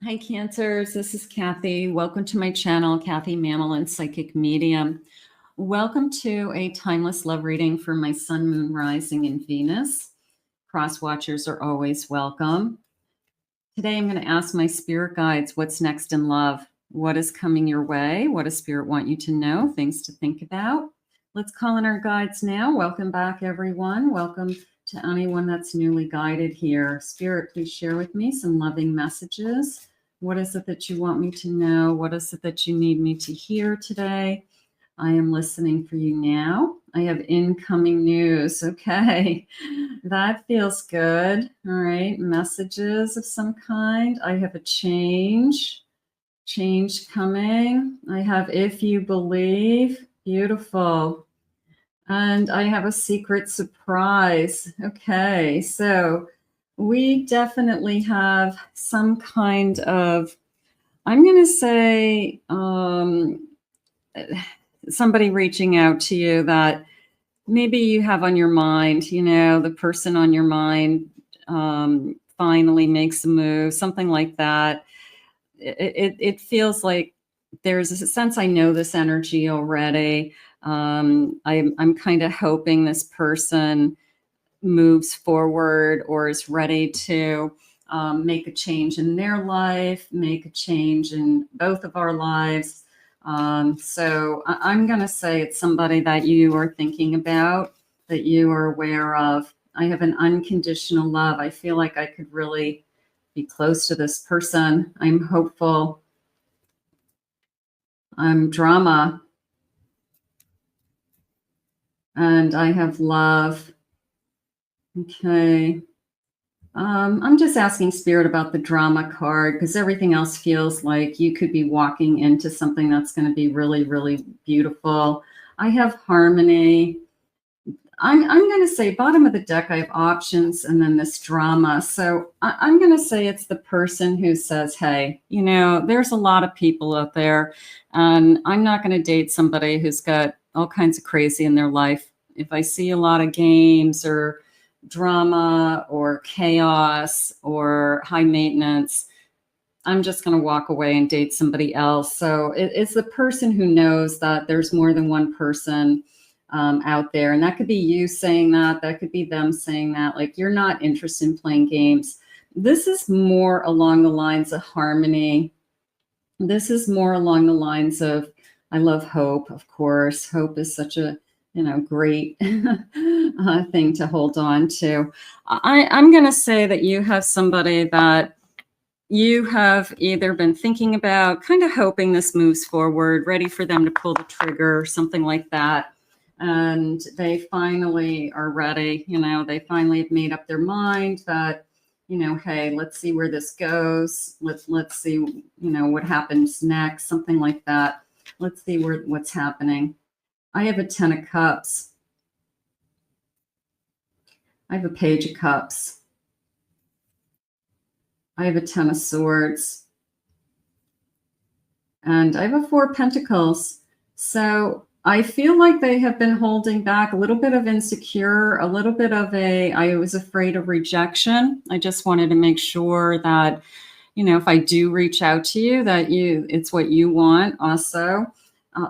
Hi, Cancers. This is Kathy. Welcome to my channel, Kathy Mamolen, Psychic Medium. Welcome to a timeless love reading for my Sun, Moon, Rising, and Venus. Cross watchers are always welcome. Today, I'm going to ask my spirit guides what's next in love. What is coming your way? What does spirit want you to know? Things to think about. Let's call in our guides now. Welcome back, everyone. Welcome to anyone that's newly guided here. Spirit, please share with me some loving messages. What is it that you want me to know? What is it that you need me to hear today? I am listening for you now. I have incoming news. Okay, that feels good. All right, messages of some kind. I have a change coming. I have if you believe. Beautiful. And I have a secret surprise. Okay, so we definitely have some kind of, I'm going to say, somebody reaching out to you that maybe you have on your mind, you know, the person on your mind finally makes a move, something like that. It feels like there's a sense I know this energy already. I'm kind of hoping this person moves forward or is ready to make a change in their life, make a change in both of our lives. So I'm going to say it's somebody that you are thinking about, that you are aware of. I have an unconditional love. I feel like I could really be close to this person. I'm hopeful. I'm drama. And I have love. Okay. I'm just asking spirit about the drama card because everything else feels like you could be walking into something that's going to be really, really beautiful. I have harmony. I'm going to say bottom of the deck, I have options and then this drama. So I'm going to say it's the person who says, hey, you know, there's a lot of people out there and I'm not going to date somebody who's got all kinds of crazy in their life. If I see a lot of games or drama or chaos or high maintenance, I'm just going to walk away and date somebody else. So it's the person who knows that there's more than one person out there. And that could be you saying that, that could be them saying that, like, you're not interested in playing games. This is more along the lines of harmony. This is more along the lines of, I love hope, of course. Hope is such a, you know, great thing to hold on to. I'm going to say that you have somebody that you have either been thinking about, kind of hoping this moves forward, ready for them to pull the trigger, something like that. And they finally are ready. You know, they finally have made up their mind that, you know, hey, let's see where this goes. Let's see, you know, what happens next, something like that. Let's see what's happening. I have a 10 of Cups. I have a Page of Cups. I have a 10 of Swords. And I have a 4 of Pentacles. So I feel like they have been holding back, a little bit of insecure, a little bit of I was afraid of rejection. I just wanted to make sure that, you know, if I do reach out to you, that it's what you want also.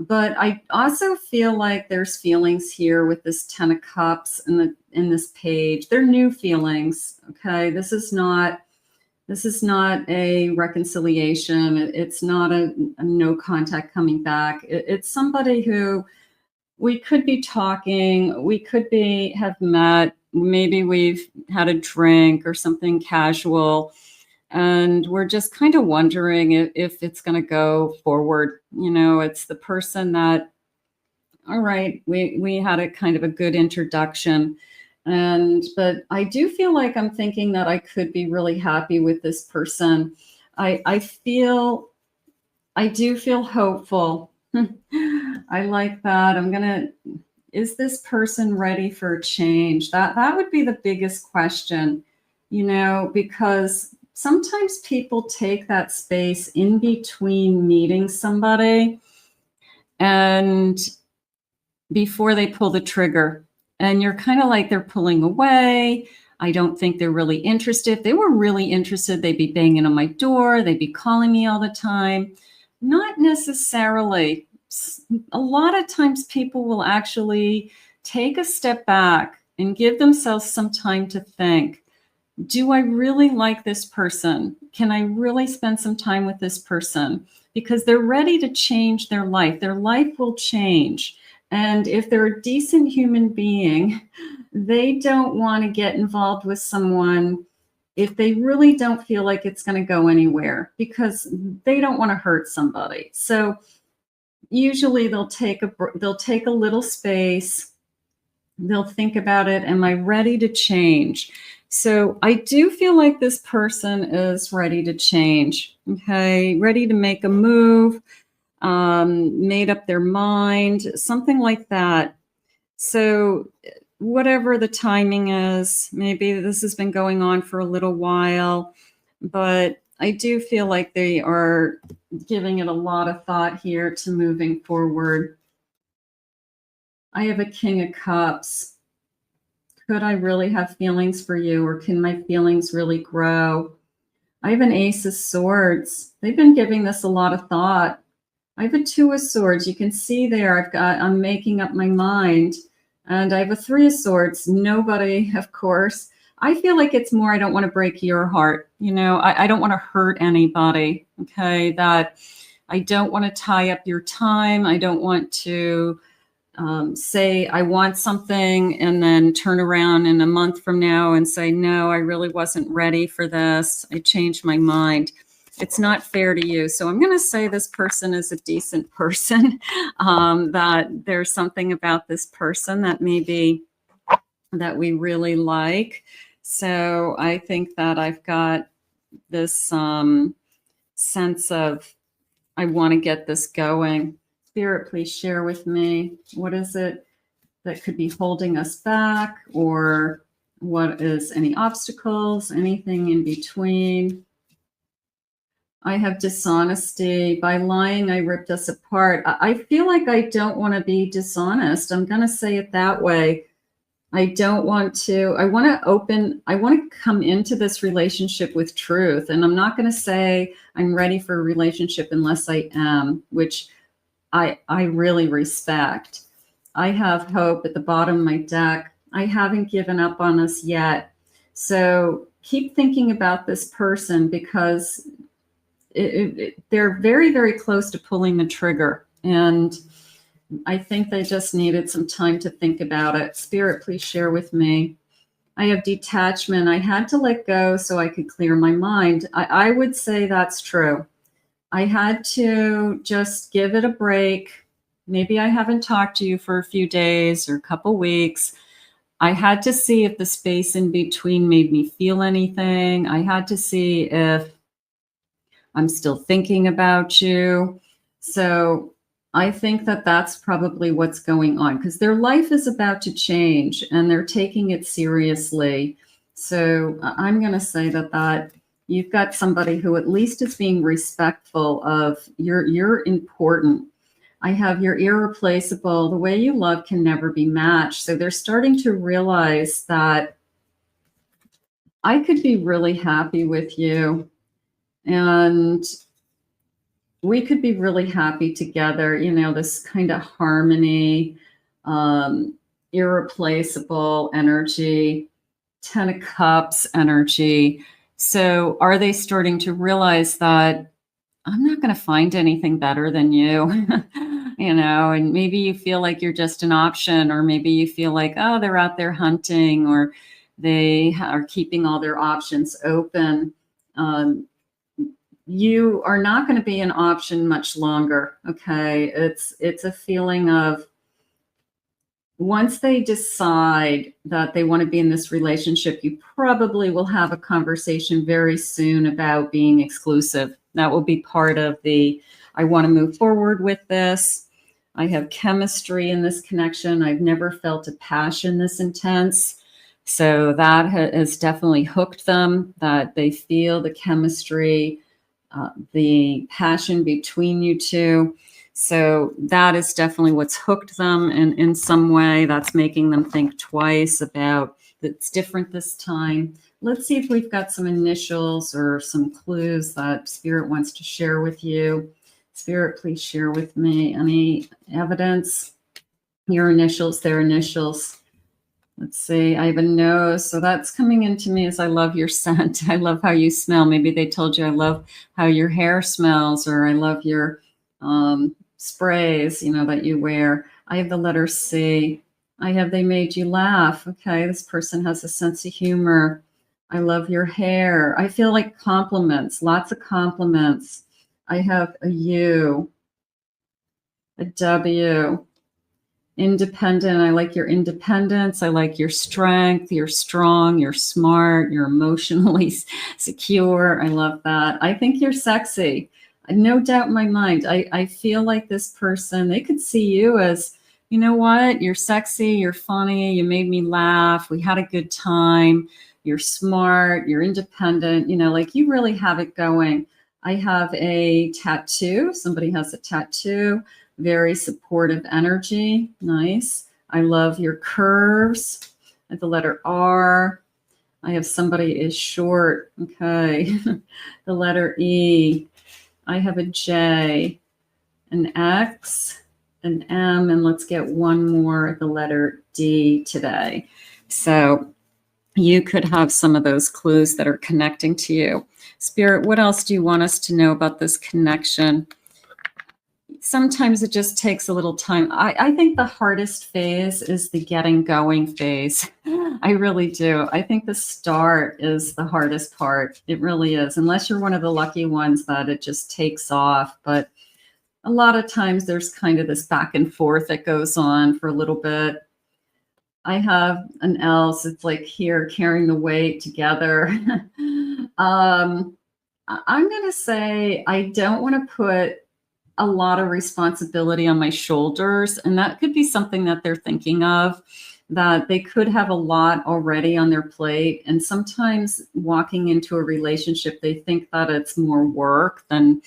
But I also feel like there's feelings here with this 10 of Cups in this page. They're new feelings. Okay, this is not a reconciliation. It's not a no contact coming back. It's somebody who we could be talking, we could have met, maybe we've had a drink or something casual, and we're just kind of wondering if it's going to go forward. You know, it's the person that, all right, we had a kind of a good introduction. But I do feel like I'm thinking that I could be really happy with this person. I do feel hopeful. I like that. Is this person ready for a change? That would be the biggest question, you know, because sometimes people take that space in between meeting somebody and before they pull the trigger. And you're kind of like, they're pulling away. I don't think they're really interested. If they were really interested, they'd be banging on my door. They'd be calling me all the time. Not necessarily. A lot of times people will actually take a step back and give themselves some time to think. Do I really like this person? Can I really spend some time with this person? Because they're ready to change their life. Their life will change. And if they're a decent human being, they don't want to get involved with someone if they really don't feel like it's going to go anywhere, because they don't want to hurt somebody. So usually they'll take a little space. They'll think about it. Am I ready to change? So I do feel like this person is ready to change. Okay, ready to make a move. Made up their mind, something like that. So whatever the timing is, maybe this has been going on for a little while, but I do feel like they are giving it a lot of thought here to moving forward. I have a King of Cups. Could I really have feelings for you, or can my feelings really grow? I have an Ace of Swords. They've been giving this a lot of thought. I have a Two of Swords. You can see there, I'm making up my mind. And I have a Three of Swords. Nobody, of course. I feel like it's more, I don't want to break your heart. You know, I don't want to hurt anybody. Okay. That I don't want to tie up your time. I don't want to say I want something and then turn around in a month from now and say, no, I really wasn't ready for this. I changed my mind. It's not fair to you. So I'm going to say this person is a decent person, that there's something about this person that maybe that we really like. So I think that I've got this sense of, I want to get this going. Spirit, please share with me. What is it that could be holding us back, or what is any obstacles, anything in between? I have dishonesty. By lying, I ripped us apart. I feel like I don't want to be dishonest. I'm going to say it that way. I don't want to. I want to come into this relationship with truth. And I'm not going to say I'm ready for a relationship unless I am, which I really respect. I have hope at the bottom of my deck. I haven't given up on us yet. So keep thinking about this person, because they're very, very close to pulling the trigger. And I think they just needed some time to think about it. Spirit, please share with me. I have detachment. I had to let go so I could clear my mind. I would say that's true. I had to just give it a break. Maybe I haven't talked to you for a few days or a couple weeks. I had to see if the space in between made me feel anything. I had to see if I'm still thinking about you. So I think that that's probably what's going on, because their life is about to change and they're taking it seriously. So I'm going to say that you've got somebody who at least is being respectful of you're important. I have you're irreplaceable. The way you love can never be matched. So they're starting to realize that I could be really happy with you, and we could be really happy together. You know, this kind of harmony, irreplaceable energy, 10 of Cups energy. So are they starting to realize that I'm not going to find anything better than you? You know, and maybe you feel like you're just an option, or maybe you feel like, oh, they're out there hunting, or they are keeping all their options open. You are not going to be an option much longer. Okay. It's a feeling of, once they decide that they want to be in this relationship, you probably will have a conversation very soon about being exclusive. That will be part of the, I want to move forward with this. I have chemistry in this connection. I've never felt a passion this intense. So that has definitely hooked them, that they feel the chemistry, the passion between you two. So that is definitely what's hooked them. And in some way that's making them think twice about that's different this time. Let's see if we've got some initials or some clues that Spirit wants to share with you. Spirit, please share with me any evidence. Your initials, their initials. Let's see, I have a nose. So that's coming into me as I love your scent. I love how you smell. Maybe they told you I love how your hair smells, or I love your sprays, you know, that you wear. I have the letter C. I have they made you laugh. Okay, this person has a sense of humor. I love your hair. I feel like compliments, lots of compliments. I have a U, a W. Independent. I like your independence. I like your strength. You're strong. You're smart. You're emotionally secure. I love that. I think you're sexy. No doubt in my mind. I feel like this person, they could see you as, you know what? You're sexy. You're funny. You made me laugh. We had a good time. You're smart. You're independent. You know, like you really have it going. I have a tattoo. Somebody has a tattoo. Very supportive energy. Nice. I love your curves. I have the letter R. I have somebody is short. Okay. The letter E. I have a J, an X, an M, and let's get one more, the letter D today. So you could have some of those clues that are connecting to you. Spirit, what else do you want us to know about this connection? Sometimes it just takes a little time. I think the hardest phase is the getting going phase. I really do. I think the start is the hardest part. It really is, unless you're one of the lucky ones that it just takes off. But a lot of times there's kind of this back and forth that goes on for a little bit. I have an Elle, so it's like here carrying the weight together. I'm going to say I don't want to put a lot of responsibility on my shoulders. And that could be something that they're thinking of, that they could have a lot already on their plate. And sometimes walking into a relationship, they think that it's more work than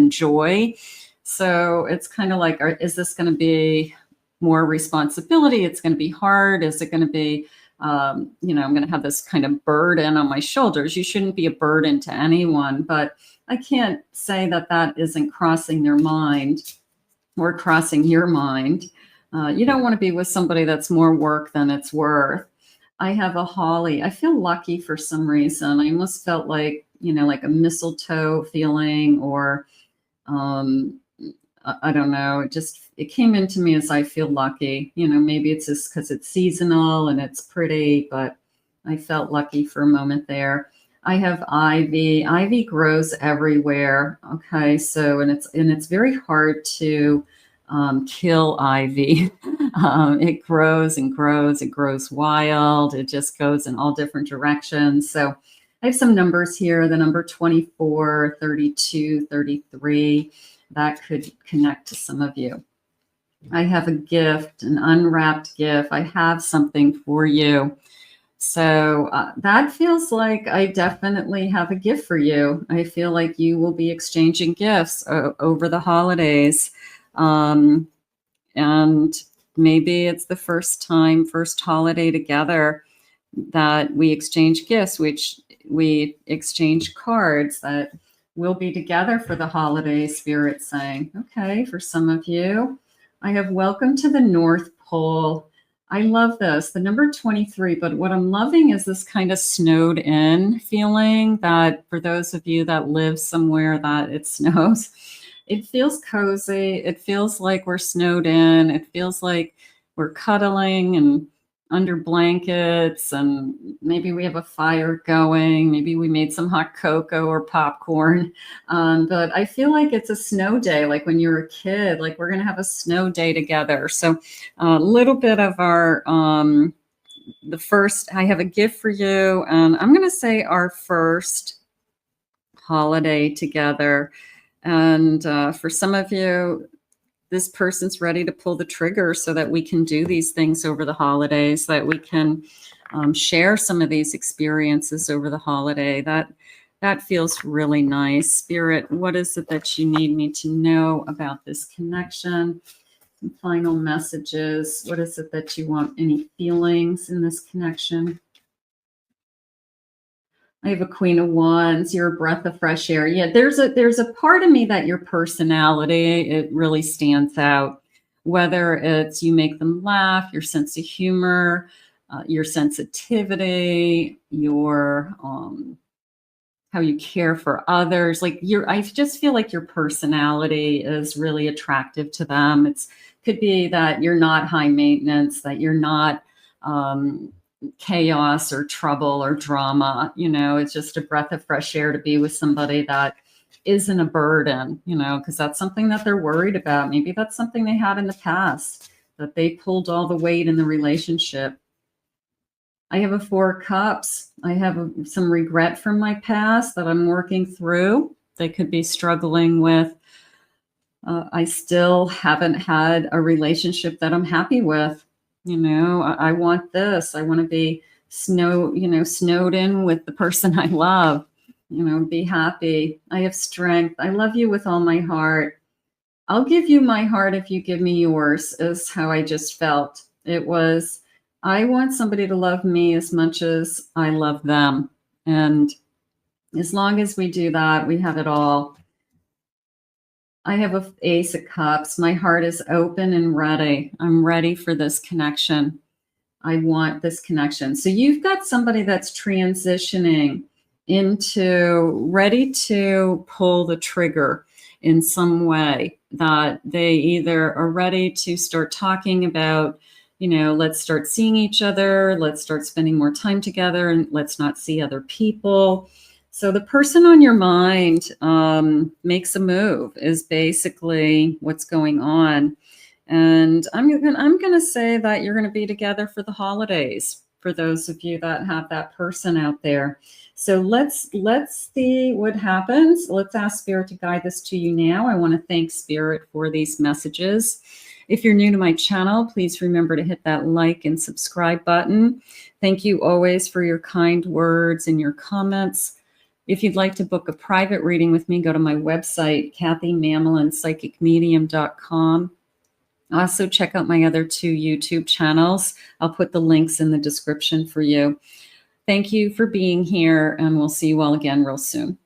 joy. So it's kind of like, is this going to be more responsibility? It's going to be hard. Is it going to be, I'm going to have this kind of burden on my shoulders. You shouldn't be a burden to anyone, but I can't say that that isn't crossing their mind or crossing your mind. You don't want to be with somebody that's more work than it's worth. I have a holly. I feel lucky for some reason. I almost felt like, like a mistletoe feeling, or I don't know. It came into me as I feel lucky. Maybe it's just because it's seasonal and it's pretty, but I felt lucky for a moment there. I have ivy. Ivy grows everywhere. Okay, so and it's very hard to kill ivy. It grows and grows. It grows wild. It just goes in all different directions. So I have some numbers here. The number 24, 32, 33. That could connect to some of you. I have a gift, an unwrapped gift. I have something for you. So that feels like I definitely have a gift for you. I feel like you will be exchanging gifts over the holidays. And maybe it's the first holiday together that we exchange gifts, which we exchange cards that we'll be together for the holiday, Spirit saying. Okay, for some of you, I have welcome to the North Pole. I love this, the number 23, but what I'm loving is this kind of snowed in feeling, that for those of you that live somewhere that it snows, it feels cozy. It feels like we're snowed in. It feels like we're cuddling and under blankets, and maybe we have a fire going. Maybe we made some hot cocoa or popcorn. But I feel like it's a snow day, like when you're a kid, like we're going to have a snow day together. So a little bit of our, the first, I have a gift for you. And I'm going to say our first holiday together. And for some of you, this person's ready to pull the trigger so that we can do these things over the holidays, that we can share some of these experiences over the holiday. That feels really nice. Spirit, what is it that you need me to know about this connection? Some final messages. What is it that you want? Any feelings in this connection? I have a Queen of Wands. You're a breath of fresh air. Yeah, there's a part of me that your personality, it really stands out. Whether it's you make them laugh, your sense of humor, your sensitivity, your how you care for others. Like I just feel like your personality is really attractive to them. It's could be that you're not high maintenance, that you're not chaos or trouble or drama. You know, it's just a breath of fresh air to be with somebody that isn't a burden, you know, because that's something that they're worried about. Maybe that's something they had in the past, that they pulled all the weight in the relationship. I have a 4 cups. I have some regret from my past that I'm working through. They could be struggling with. I still haven't had a relationship that I'm happy with. You know, I want this. I want to be snowed in with the person I love, you know, be happy. I have strength. I love you with all my heart. I'll give you my heart if you give me yours, is how I just felt. It was, I want somebody to love me as much as I love them. And as long as we do that, we have it all. I have an Ace of Cups. My heart is open and ready. I'm ready for this connection. I want this connection. So you've got somebody that's transitioning into ready to pull the trigger in some way, that they either are ready to start talking about, you know, let's start seeing each other, let's start spending more time together, and let's not see other people. So the person on your mind makes a move is basically what's going on. And I'm going to say that you're going to be together for the holidays, for those of you that have that person out there. So let's see what happens. Let's ask Spirit to guide this to you now. I want to thank Spirit for these messages. If you're new to my channel, please remember to hit that like and subscribe button. Thank you always for your kind words and your comments. If you'd like to book a private reading with me, go to my website, KathyMamolenPsychicMedium.com. Also, check out my other 2 YouTube channels. I'll put the links in the description for you. Thank you for being here, and we'll see you all again real soon.